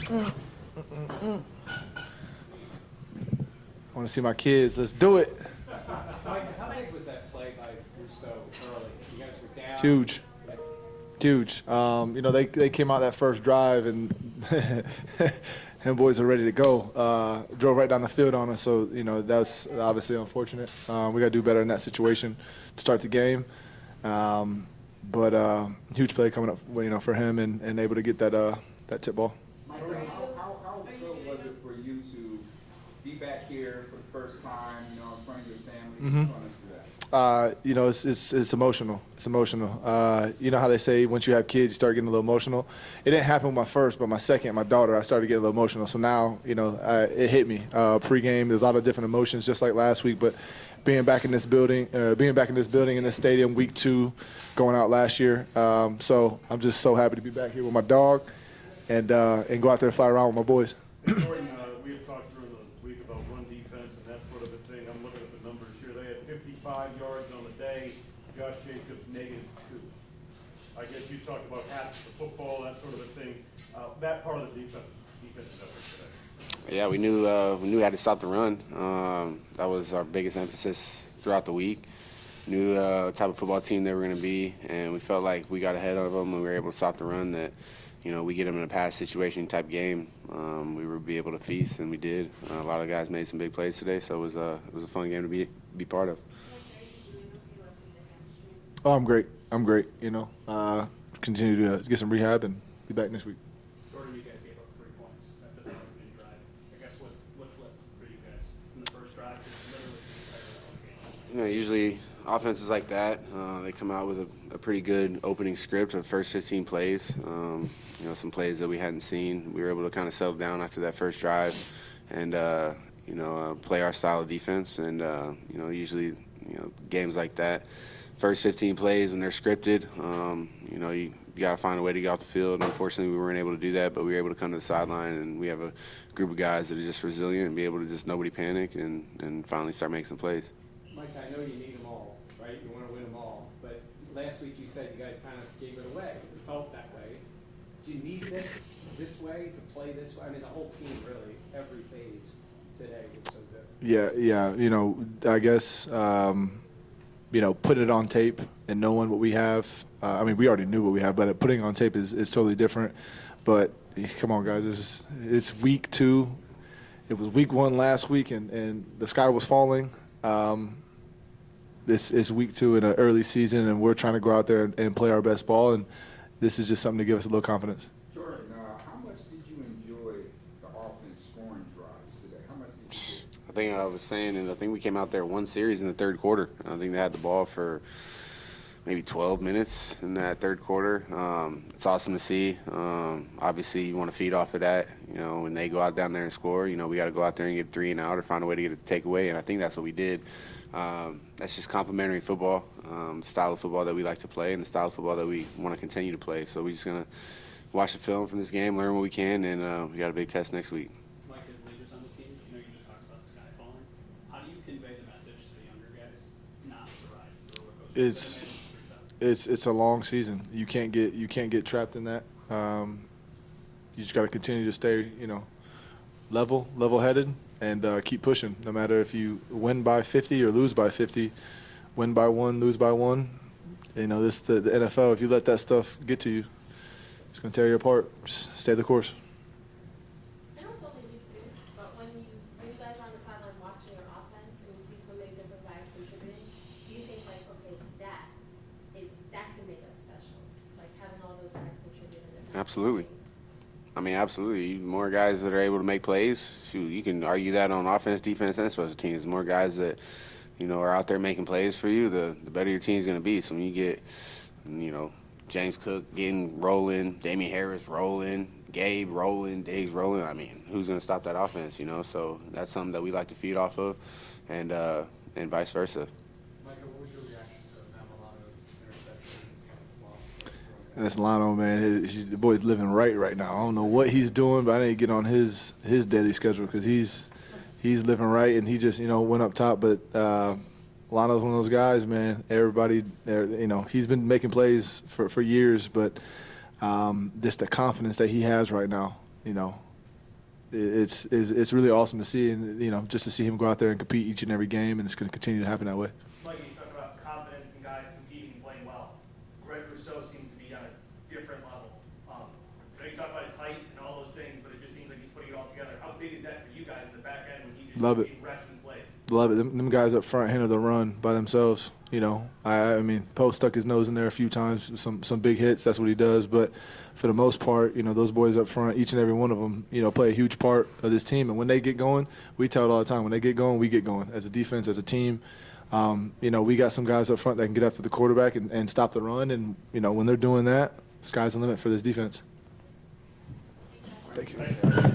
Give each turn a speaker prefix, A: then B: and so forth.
A: I want to see my kids. Let's do it.
B: Mike, how big was that play by Russo early? You guys were down.
A: Huge. Huge. They came out that first drive and them boys are ready to go. Drove right down the field on us, so that's obviously unfortunate. We got to do better in that situation to start the game. But huge play coming up, for him and able to get that tip ball.
C: Mike, how good was it for you to be back here for the first time, in front of your family? Run us through that.
A: It's emotional. It's emotional. You know how they say once you have kids, you start getting a little emotional. It didn't happen with my first, but my second, my daughter, I started getting a little emotional. So now, it hit me. Pre-game, there's a lot of different emotions, just like last week. But being back in this building, in this stadium, week 2, going out last year. So I'm just so happy to be back here with my dog and go out there and fly around with my boys.
D: Jordan, we had talked during the week about run defense and that sort of a thing. I'm looking at the numbers here. They had 55 yards on the day. Josh Jacobs, -2. I guess you talked about half the football, that sort of a thing. That part of the defensive effort today.
E: Yeah, we knew we had to stop the run. That was our biggest emphasis throughout the week. Knew what type of football team they were going to be, and we felt like we got ahead of them and we were able to stop the run. That we get them in a pass situation type game. We would be able to feast, and we did. A lot of guys made some big plays today, so it was a fun game to be part of.
A: Oh, I'm great. Continue to get some rehab and be back next week.
F: Jordan, you guys gave up 3 points after the opening drive. I guess what flipped for you guys in the first drive? Just literally the entire rest of the game.
E: Usually offenses like that, they come out with a pretty good opening script of the first 15 plays. Some plays that we hadn't seen. We were able to kind of settle down after that first drive and, play our style of defense. And, usually, games like that, first 15 plays when they're scripted, you got to find a way to get off the field. Unfortunately, we weren't able to do that, but we were able to come to the sideline, and we have a group of guys that are just resilient and be able to just nobody panic and finally start making some plays.
B: Mike, I know you need them all, right? You want to win them all. But last week you said you guys kind of gave it away. It felt that way. Do you need this way to play this way? I mean, the whole team really, every phase today was so good.
A: Yeah. I guess, putting it on tape and knowing what we have. We already knew what we have, but putting it on tape is totally different. But come on, guys, it's week 2. It was week 1 last week, and the sky was falling. This is week 2 in an early season, and we're trying to go out there and play our best ball, and this is just something to give us a little confidence.
C: Jordan, how much did you enjoy the offense scoring drives today? How much did you do?
E: I think I was saying, and I think we came out there one series in the third quarter. I think they had the ball for maybe 12 minutes in that third quarter. It's awesome to see. Obviously, you want to feed off of that. When they go out down there and score, we got to go out there and get 3 and out or find a way to get a takeaway, and I think that's what we did. That's just complementary football, the style of football that we like to play and the style of football that we want to continue to play. So we're just going to watch the film from this game, learn what we can, and we got a big test next week.
F: Mike, as leaders on the team, you just talked about the sky falling. How do you convey the message to the younger guys not to ride the roller coaster?
A: It's a long season. You can't get trapped in that. You just got to continue to stay, level-headed and keep pushing. No matter if you win by 50 or lose by 50, win by 1, lose by 1. This the NFL. If you let that stuff get to you, it's going to tear you apart. Just stay the course.
G: I know it's only week 2, but when you guys are on the sideline watching your offense and you see so many different guys contributing, do you think that can make us special? Like having all those guys contribute in different
E: Absolutely. Absolutely. More guys that are able to make plays. Shoot, you can argue that on offense, defense, and special teams. The more guys that, are out there making plays for you, the better your team's going to be. So when you get, James Cook getting rolling, Damian Harris rolling, Gabe rolling, Diggs rolling, who's going to stop that offense, So that's something that we like to feed off of, and vice versa.
B: Micah, what was your reaction to Milano's interception and loss?
A: That's Lano, man. The boy's living right now. I don't know what he's doing, but I need to get on his daily schedule because he's living right, and he just went up top. But Lano's one of those guys, man. Everybody, he's been making plays for years, but just the confidence that he has right now, it's really awesome to see, and just to see him go out there and compete each and every game, and it's going to continue to happen that way.
F: Mike, you talk about confidence and guys competing and playing well. Greg Rousseau seems to be on a different level. I know you talk about his height and all those things, but it just seems like he's putting it all together. How big is that for you guys in the back end when he just
A: Love it.
F: wrecking plays?
A: Love it. Them guys up front handle the run by themselves. I mean, Poe stuck his nose in there a few times, some big hits. That's what he does. But for the most part, those boys up front, each and every one of them, play a huge part of this team. And when they get going, we tell it all the time. When they get going, we get going as a defense, as a team. We got some guys up front that can get after the quarterback and stop the run. And when they're doing that, sky's the limit for this defense. Thank you.